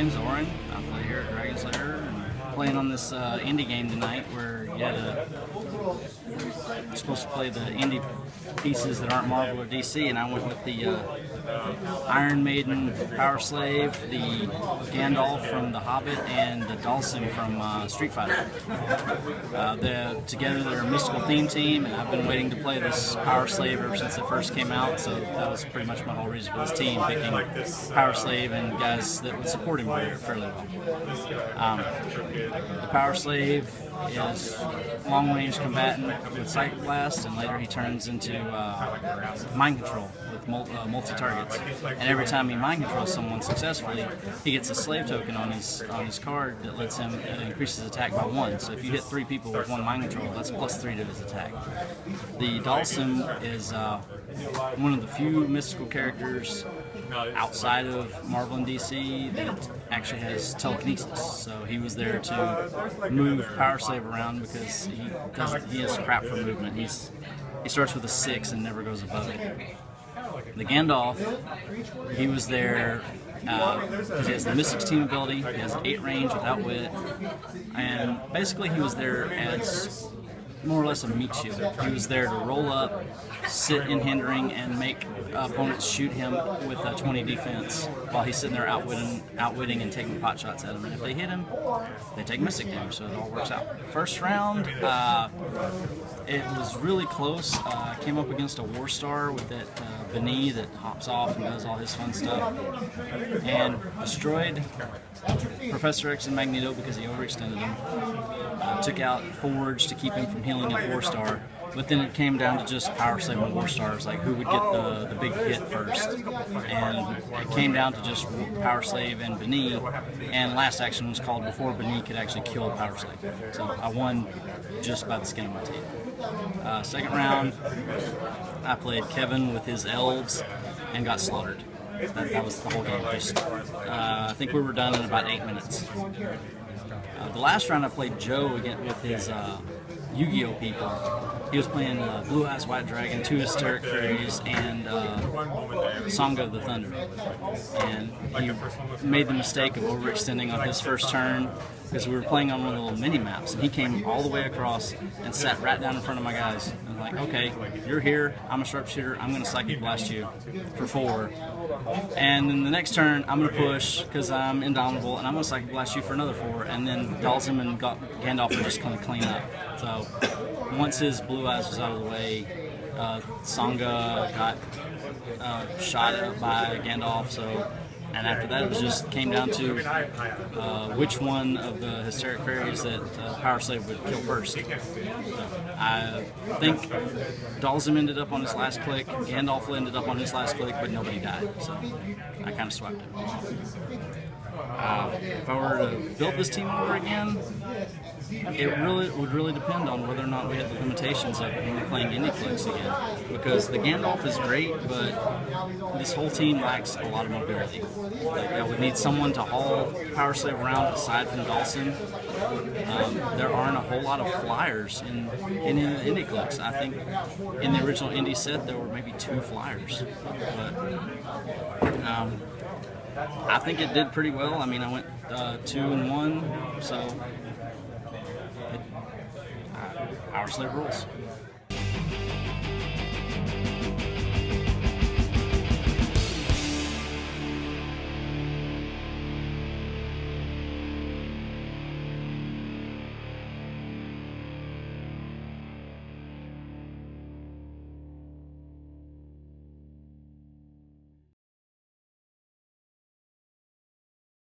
name's Oran. I play here at Dragon Slayer and playing on this indie game tonight where you're supposed to play the indie pieces that aren't Marvel or DC, and I went with the Iron Maiden Power Slave, the Gandalf from The Hobbit, and the Dalsim from Street Fighter. Together they're a mystical theme team, and I've been waiting to play this Power Slave ever since it first came out, so that was pretty much my whole reason for this team, picking Power Slave and guys that would support him fairly well. The Power Slave is long-range combatant with Psychic Blast, and later he turns into mind control with multi-targets. And every time he mind controls someone successfully, he gets a slave token on his card that lets him increase his attack by 1. So if you hit 3 people with 1 mind control, that's +3 to his attack. The Dalsim is one of the few mystical characters outside of Marvel and DC that actually has telekinesis. So he was there to move Power Slave around because he has crap for movement. He starts with a 6 and never goes above it. The Gandalf, he was there because he has the Mystic's team ability, he has 8 range without wit, and basically he was there as more or less a meat shield. He was there to roll up, sit in hindering, and make opponents shoot him with a 20 defense while he's sitting there outwitting and taking pot shots at him. And if they hit him, they take mystic damage, so it all works out. First round, it was really close. I came up against a War Star with that Beni that hops off and does all his fun stuff, and destroyed Professor X and Magneto because he overextended him. Took out Forge to keep him from healing at War Star, but then it came down to just Power Slave and War Stars, like who would get the big hit first. And it came down to just Power Slave and Beni, and last action was called before Beni could actually kill Power Slave. So I won just by the skin of my teeth. Second round, I played Kevin with his elves and got slaughtered. That was the whole game. I think we were done in about 8 minutes. The last round I played Joe again with his Yu-Gi-Oh people. He was playing Blue Eyes White Dragon, 2 Hysteric Fairies, and Song of the Thunder. And he made the mistake of overextending on his first turn because we were playing on one of the little mini maps, and he came all the way across and sat right down in front of my guys. I'm like, okay, you're here, I'm a sharpshooter, I'm going to Psychic Blast you for 4. And then the next turn, I'm going to push because I'm indomitable, and I'm going to Psychic Blast you for another 4. And then Dalsim and Gandalf are just going to clean up. So once his Blue Eyes was out of the way, Sangha got shot at by Gandalf. And after that, it just came down to which one of the Hysteric Fairies that Power Slave would kill first. So I think Dalsim ended up on his last click, Gandalf ended up on his last click, but nobody died. So I kind of swept it. If I were to build this team over again, it would really depend on whether or not we had the limitations of playing HeroClix again. Because the Gandalf is great, but this whole team lacks a lot of mobility. Like, I would need someone to haul Power Slave around aside from Dalsim. There aren't a whole lot of flyers in HeroClix. I think in the original indie set there were maybe 2 flyers. But I think it did pretty well. I mean, I went 2-1, so Power Slave rules.